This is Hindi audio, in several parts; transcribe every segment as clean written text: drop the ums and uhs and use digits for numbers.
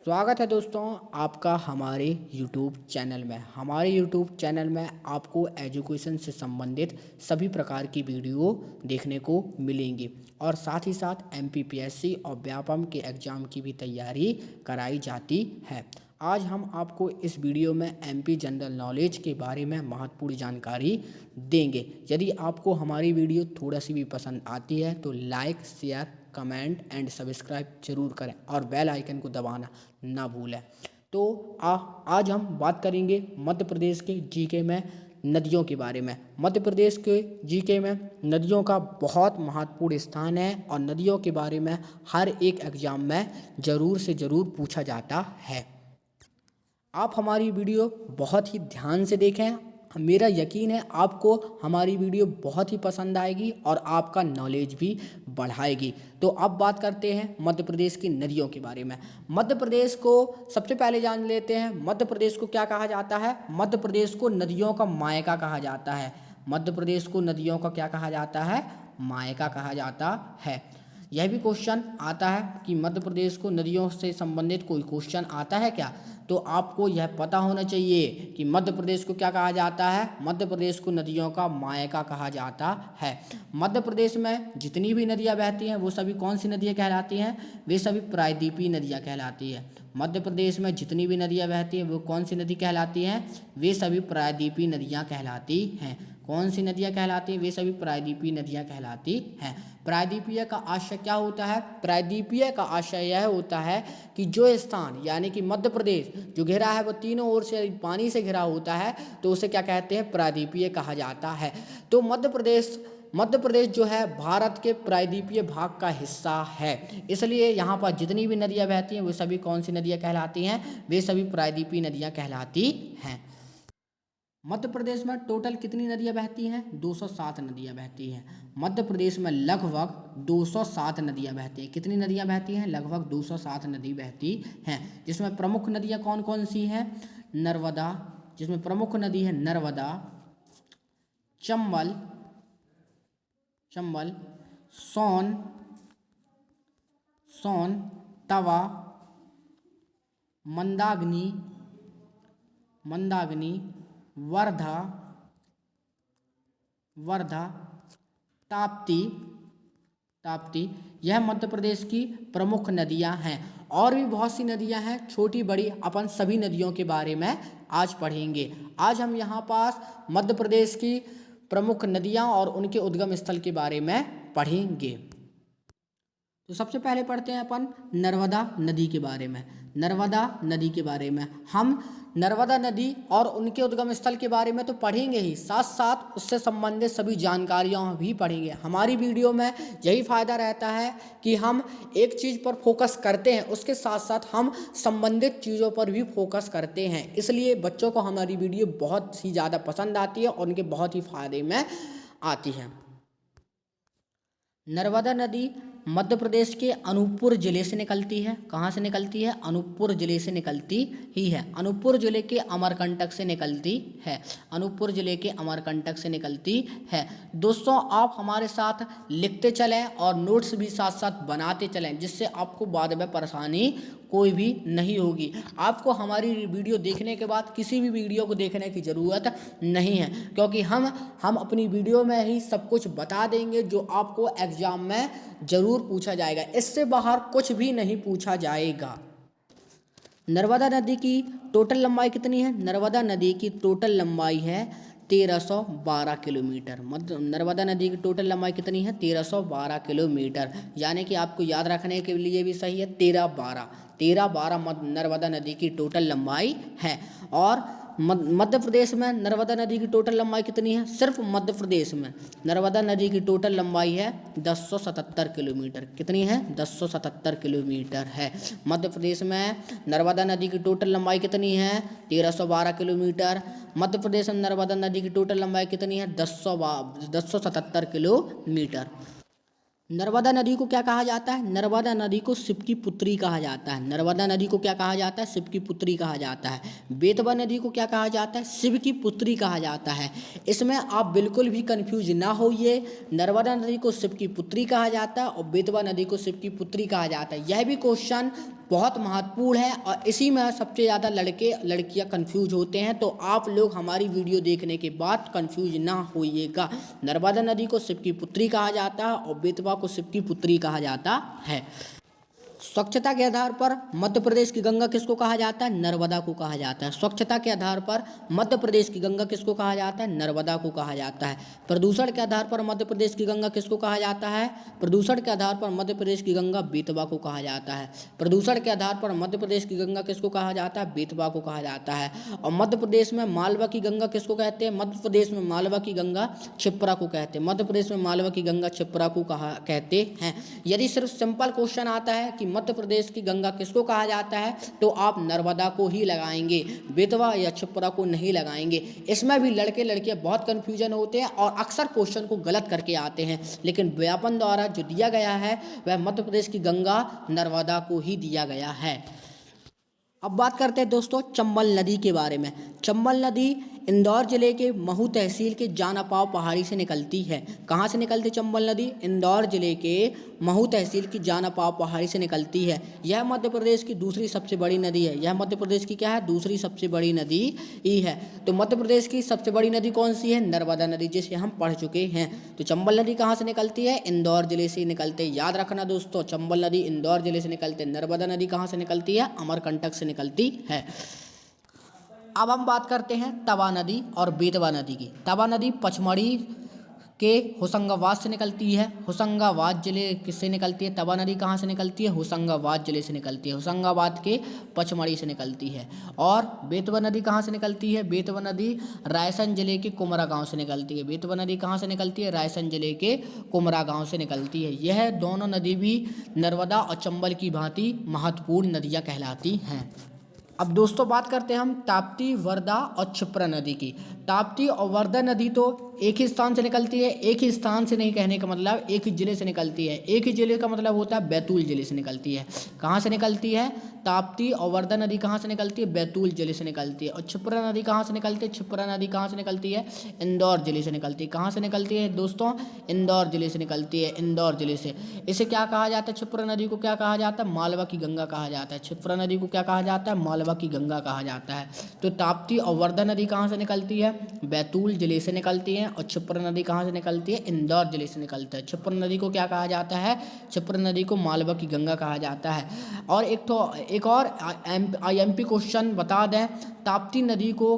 स्वागत है दोस्तों आपका हमारे YouTube चैनल में। हमारे YouTube चैनल में आपको एजुकेशन से संबंधित सभी प्रकार की वीडियो देखने को मिलेंगी और साथ ही साथ MPPSC और व्यापम के एग्ज़ाम की भी तैयारी कराई जाती है। आज हम आपको इस वीडियो में MP जनरल नॉलेज के बारे में महत्वपूर्ण जानकारी देंगे। यदि आपको हमारी वीडियो थोड़ा सी भी पसंद आती है तो like, share, comment and subscribe जरूर करें और बेल आइकन को दबाना ना भूलें। तो आज हम बात करेंगे मध्य प्रदेश के जीके में नदियों के बारे में। मध्य प्रदेश के जीके में नदियों का बहुत महत्वपूर्ण स्थान है और नदियों के बारे में हर एक एग्जाम में ज़रूर से ज़रूर पूछा जाता है। आप हमारी वीडियो बहुत ही ध्यान से देखें। मेरा यकीन है आपको हमारी वीडियो बहुत ही पसंद आएगी और आपका नॉलेज भी बढ़ाएगी। तो अब बात करते हैं मध्य प्रदेश की नदियों के बारे में। मध्य प्रदेश को सबसे पहले जान लेते हैं, मध्य प्रदेश को क्या कहा जाता है। मध्य प्रदेश को नदियों का मायका कहा जाता है। मध्य प्रदेश को नदियों का क्या कहा जाता है, मायका कहा जाता है। यह भी क्वेश्चन आता है कि मध्य प्रदेश को नदियों से संबंधित कोई क्वेश्चन आता है क्या, तो आपको यह पता होना चाहिए कि मध्य प्रदेश को क्या कहा जाता है। मध्य प्रदेश को नदियों का मायका कहा जाता है। मध्य प्रदेश में जितनी भी नदियां बहती हैं वो सभी कौन सी नदियां कहलाती हैं, वे सभी प्रायद्वीपीय नदियां कहलाती है। मध्य प्रदेश में जितनी भी नदियां बहती हैं वो कौन सी नदी कहलाती हैं, वे सभी प्रायद्वीपीय नदियां कहलाती हैं। कौन सी नदियां कहलाती हैं, वे सभी प्रायद्वीपीय नदियां कहलाती हैं। प्रायद्वीपीय का आशय क्या होता है, प्रायद्वीपीय का आशय यह होता है कि जो स्थान यानी कि मध्य प्रदेश जो घिरा है वो तीनों ओर से पानी से घिरा होता है तो उसे क्या कहते हैं, प्रायद्वीपीय कहा जाता है। तो मध्य प्रदेश जो है भारत के प्रायद्वीपीय भाग का हिस्सा है, इसलिए यहाँ पर जितनी भी नदियाँ बहती हैं वो सभी कौन सी नदियाँ कहलाती हैं, वे सभी प्रायद्वीपीय नदियाँ कहलाती हैं। मध्य प्रदेश में टोटल कितनी नदियां बहती हैं, 207 नदियां बहती हैं। मध्य प्रदेश में लगभग 207 नदियां बहती हैं। कितनी नदियां बहती हैं, लगभग 207 नदी बहती हैं, जिसमें प्रमुख नदियां कौन कौन सी हैं, नर्मदा, जिसमें प्रमुख नदी है नर्मदा, चंबल, सोन, तवा, मंदाकिनी, वर्धा, ताप्ती, यह मध्य प्रदेश की प्रमुख नदियां हैं। और भी बहुत सी नदियां हैं छोटी बड़ी, अपन सभी नदियों के बारे में आज पढ़ेंगे। आज हम यहाँ पास मध्य प्रदेश की प्रमुख नदियां और उनके उद्गम स्थल के बारे में पढ़ेंगे। तो सबसे पहले पढ़ते हैं अपन नर्मदा नदी के बारे में। नर्मदा नदी के बारे में हम नर्मदा नदी और उनके उद्गम स्थल के बारे में तो पढ़ेंगे ही, साथ साथ उससे संबंधित सभी जानकारियाँ भी पढ़ेंगे। हमारी वीडियो में यही फ़ायदा रहता है कि हम एक चीज़ पर फोकस करते हैं, उसके साथ साथ हम संबंधित चीज़ों पर भी फोकस करते हैं, इसलिए बच्चों को हमारी वीडियो बहुत ही ज़्यादा पसंद आती है और उनके बहुत ही फ़ायदे में आती है। नर्मदा नदी मध्य प्रदेश के अनूपपुर जिले से निकलती है। कहाँ से निकलती है, अनूपपुर जिले से निकलती ही है। अनूपपुर जिले के अमरकंटक से निकलती है। अनूपपुर जिले के अमरकंटक से निकलती है। दोस्तों आप हमारे साथ लिखते चलें और नोट्स भी साथ साथ बनाते चलें, जिससे आपको बाद में परेशानी कोई भी नहीं होगी। आपको हमारी वीडियो देखने के बाद किसी भी वीडियो को देखने की ज़रूरत नहीं है, क्योंकि हम अपनी वीडियो में ही सब कुछ बता देंगे जो आपको एग्ज़ाम में ज़रूर पूछा जाएगा। इससे बाहर कुछ भी नहीं पूछा जाएगा। नर्मदा नदी की टोटल लंबाई कितनी है, नर्मदा नदी की टोटल लंबाई है 1312 किलोमीटर। नर्मदा नदी की टोटल लंबाई कितनी है, 1312 किलोमीटर, यानी कि आपको याद रखने के लिए भी सही है 1312 नर्मदा नदी की टोटल लंबाई है। और मध्य प्रदेश में नर्मदा नदी की टोटल लंबाई कितनी है, सिर्फ मध्य प्रदेश में नर्मदा नदी की टोटल लंबाई है 1077 किलोमीटर। कितनी है, 1077 किलोमीटर है। मध्य प्रदेश में नर्मदा नदी की टोटल लंबाई कितनी है, 1312 किलोमीटर। मध्य प्रदेश में नर्मदा नदी की टोटल लंबाई कितनी है, 1077 किलोमीटर। नर्मदा नदी को क्या कहा जाता है, नर्मदा नदी को शिव की पुत्री कहा जाता है। नर्मदा नदी को क्या कहा जाता है, शिव की पुत्री कहा जाता है। बेतवा नदी को क्या कहा जाता है, शिव की पुत्री कहा जाता है। इसमें आप बिल्कुल भी कंफ्यूज ना होइए। नर्मदा नदी को शिव की पुत्री कहा जाता है और बेतवा नदी को शिव की पुत्री कहा जाता है। यह भी क्वेश्चन बहुत महत्वपूर्ण है और इसी में सबसे ज़्यादा लड़के लड़कियां कंफ्यूज होते हैं। तो आप लोग हमारी वीडियो देखने के बाद कंफ्यूज ना होइएगा। नर्मदा नदी को शिव की पुत्री कहा जाता है और बेतवा को शिव की पुत्री कहा जाता है। स्वच्छता के आधार पर मध्य प्रदेश की गंगा किसको कहा जाता है? नर्मदा को कहा जाता है। स्वच्छता के आधार पर मध्य प्रदेश की गंगा किसको कहा जाता है? नर्मदा को कहा जाता है। प्रदूषण के आधार पर मध्य प्रदेश की गंगा किसको कहा जाता है? प्रदूषण के आधार पर मध्य प्रदेश की गंगा बेतवा को कहा जाता है। प्रदूषण के आधार पर मध्य प्रदेश की गंगा किसको कहा जाता है? बेतवा को कहा जाता है। और मध्य प्रदेश में मालवा की गंगा किसको कहते हैं? मध्य प्रदेश में मालवा की गंगा क्षिप्रा को कहते हैं। मध्य प्रदेश में मालवा की गंगा क्षिप्रा को कहते हैं। यदि सिर्फ सिंपल क्वेश्चन आता है कि मध्य प्रदेश की गंगा किसको कहा जाता है, तो आप नर्मदा को ही लगाएंगे, बेतवा या क्षिप्रा को नहीं लगाएंगे। इसमें भी लड़के लड़कियां बहुत कंफ्यूजन होते हैं और अक्सर क्वेश्चन को गलत करके आते हैं, लेकिन व्यापन द्वारा जो दिया गया है वह मध्य प्रदेश की गंगा नर्मदा को ही दिया गया है। अब बात करते हैं दोस्तों चंबल नदी के बारे में। चंबल नदी इंदौर जिले के महू तहसील के जानापाव पहाड़ी से निकलती है। कहाँ से निकलती चंबल नदी? इंदौर जिले के महू तहसील की जानापाव पहाड़ी से निकलती है। यह मध्य प्रदेश की दूसरी सबसे बड़ी नदी है। यह मध्य प्रदेश की क्या है? दूसरी सबसे बड़ी नदी ही है। तो मध्य प्रदेश की सबसे बड़ी नदी कौन सी है? नर्मदा नदी, जिसे हम पढ़ चुके हैं। तो चंबल नदी कहाँ से निकलती है? इंदौर जिले से निकलते। याद रखना दोस्तों, चंबल नदी इंदौर जिले से निकलते। नर्मदा नदी कहाँ से निकलती है? अमरकंटक से निकलती है। अब हम बात करते हैं तवा नदी और बेतवा नदी की। तवा नदी पचमढ़ी के होशंगाबाद से निकलती है। होशंगाबाद जिले से निकलती है। तवा नदी कहाँ से निकलती है? होशंगाबाद जिले से निकलती है। होशंगाबाद के पचमढ़ी से निकलती है। और बेतवा नदी कहाँ से निकलती है? बेतवा नदी रायसेन जिले के कुमरा गांव से निकलती है। बेतवा नदी कहाँ से निकलती है? रायसेन जिले के कुमरा गांव से निकलती है। यह दोनों नदी भी नर्मदा और चंबल की भांति महत्वपूर्ण नदियाँ कहलाती हैं। अब दोस्तों बात करते हैं हम ताप्ती, वर्धा और क्षिप्रा नदी की। ताप्ती और वर्धा नदी तो एक ही स्थान से निकलती है। एक ही स्थान से नहीं कहने का मतलब एक ही जिले से निकलती है। एक ही जिले का मतलब होता है बैतूल जिले से निकलती है। कहाँ से निकलती है? ताप्ती और वर्धा नदी कहाँ से निकलती है? बैतूल जिले से निकलती है। और क्षिप्रा नदी कहाँ से निकलती है? क्षिप्रा नदी कहाँ से निकलती है? इंदौर जिले से निकलती है। कहाँ से निकलती है दोस्तों? इंदौर जिले से निकलती है। इंदौर जिले से। इसे क्या कहा जाता है? क्षिप्रा नदी को क्या कहा जाता है? मालवा की गंगा कहा जाता है। क्षिप्रा नदी को क्या कहा जाता है? मालवा की गंगा कहा जाता है। तो ताप्ती और वर्धा नदी कहाँ से निकलती है? बैतूल जिले से निकलती है। और क्षिप्रा नदी कहाँ से निकलती है? इंदौर जिले से निकलती है। क्षिप्रा नदी को क्या कहा जाता है? क्षिप्रा नदी को मालवा की गंगा कहा जाता है। और एक और IMP क्वेश्चन बता दें, ताप्ती नदी को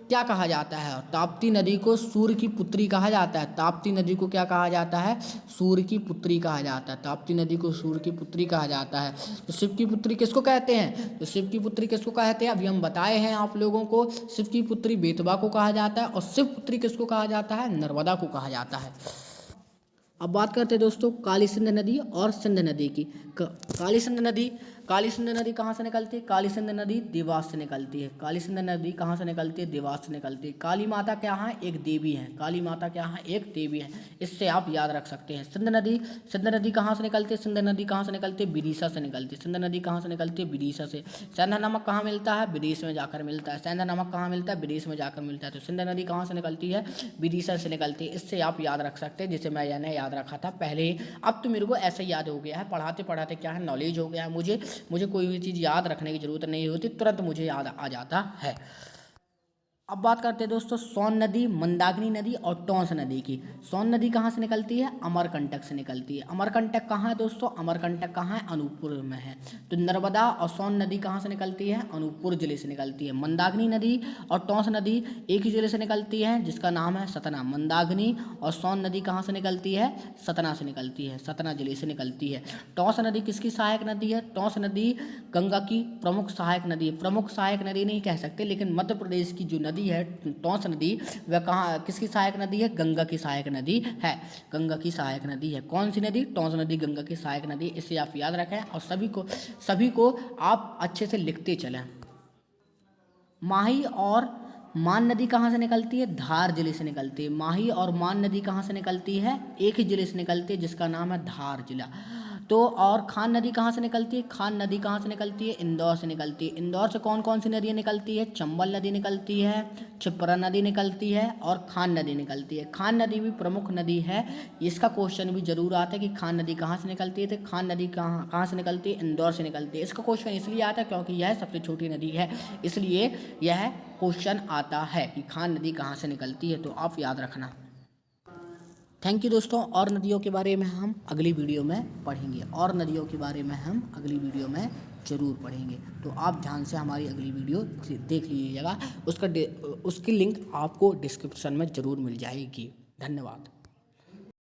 क्या कहा जाता है? ताप्ती नदी को सूर्य की पुत्री कहा जाता है। ताप्ती नदी को क्या कहा जाता है? सूर्य की पुत्री कहा जाता है। ताप्ती नदी को सूर्य की पुत्री कहा जाता है। तो शिव की पुत्री किसको कहते हैं? तो शिव की पुत्री किसको कहते हैं? अभी हम बताए हैं आप लोगों को। शिव की पुत्री बेतवा को कहा जाता है और शिव पुत्री किसको कहा जाता है? नर्मदा को कहा जाता है। अब बात करते हैं दोस्तों काली सिंध नदी और सिंध नदी की। काली सिंध नदी कहाँ से निकलती है? काली सिंध नदी देवास से निकलती है। काली सिंध नदी कहाँ से निकलती है? देवास से निकलती है। काली माता क्या है? एक देवी है। काली माता क्या है? एक देवी है। इससे आप याद रख सकते हैं। सिंध नदी कहाँ से निकलती है? सिंध नदी कहाँ से निकलती है? विदिशा से निकलती है। सिंध नदी कहाँ से निकलती है? विदिशा से। सेंधा नमक कहाँ मिलता है? विदेश में जाकर मिलता है। सेंधा नमक कहाँ मिलता है? विदेश में जाकर मिलता है। तो सिंध नदी कहाँ से निकलती है? विदिशा से निकलती है। इससे आप याद रख सकते हैं, जिसे मैं याद रखा था पहले। अब तो मेरे को ऐसे याद हो गया है, पढ़ाते पढ़ाते क्या है नॉलेज हो गया है। मुझे कोई भी चीज़ याद रखने की ज़रूरत नहीं होती, तुरंत मुझे याद आ जाता है। अब बात करते हैं दोस्तों सोन नदी, मंदाकिनी नदी और टोंस नदी की। सोन नदी कहाँ से निकलती है? अमरकंटक से निकलती है। अमरकंटक कहाँ है दोस्तों? अमरकंटक कहाँ है? अनूपपुर में है। तो नर्मदा और सोन नदी कहाँ से निकलती है? अनूपपुर जिले से निकलती है। मंदाकिनी नदी और टोंस नदी एक ही जिले से निकलती है, जिसका नाम है सतना। मंदाकिनी और सोन नदी कहाँ से निकलती है? सतना से निकलती है। सतना जिले से निकलती है। टोंस नदी किसकी सहायक नदी है? टोंस नदी गंगा की प्रमुख सहायक नदी है। प्रमुख सहायक नदी नहीं कह सकते, लेकिन मध्य प्रदेश की जो नदी है टोंस नदी, वह कहाँ किसकी सहायक नदी है? गंगा की सहायक नदी है। गंगा की सहायक नदी है। कौन सी नदी? टोंस नदी गंगा की सहायक नदी। इसे आप याद रखें और सभी को आप अच्छे से लिखते चलें। माही और मान नदी कहाँ से निकलती है? धार जिले से निकलती है। माही और मान नदी कहाँ से निकलती है? एक ही जिले से निकलती है, जिसका नाम है धार जिला। तो और खान नदी कहाँ से निकलती है? खान नदी कहाँ से निकलती है? इंदौर से निकलती है। इंदौर से कौन कौन सी नदियाँ निकलती है? चंबल नदी निकलती है, क्षिप्रा नदी निकलती है और खान नदी निकलती है। खान नदी भी प्रमुख नदी है। इसका क्वेश्चन भी जरूर आता है कि खान नदी कहाँ से निकलती है, तो खान नदी कहाँ कहाँ से निकलती है? इंदौर से निकलती है। इसका क्वेश्चन इसलिए आता है क्योंकि यह सबसे छोटी नदी है, इसलिए यह क्वेश्चन आता है कि खान नदी कहाँ से निकलती है, तो आप याद रखना। थैंक यू दोस्तों। और नदियों के बारे में हम अगली वीडियो में पढ़ेंगे, और नदियों के बारे में हम अगली वीडियो में ज़रूर पढ़ेंगे। तो आप ध्यान से हमारी अगली वीडियो देख लीजिएगा, उसकी लिंक आपको डिस्क्रिप्शन में ज़रूर मिल जाएगी। धन्यवाद।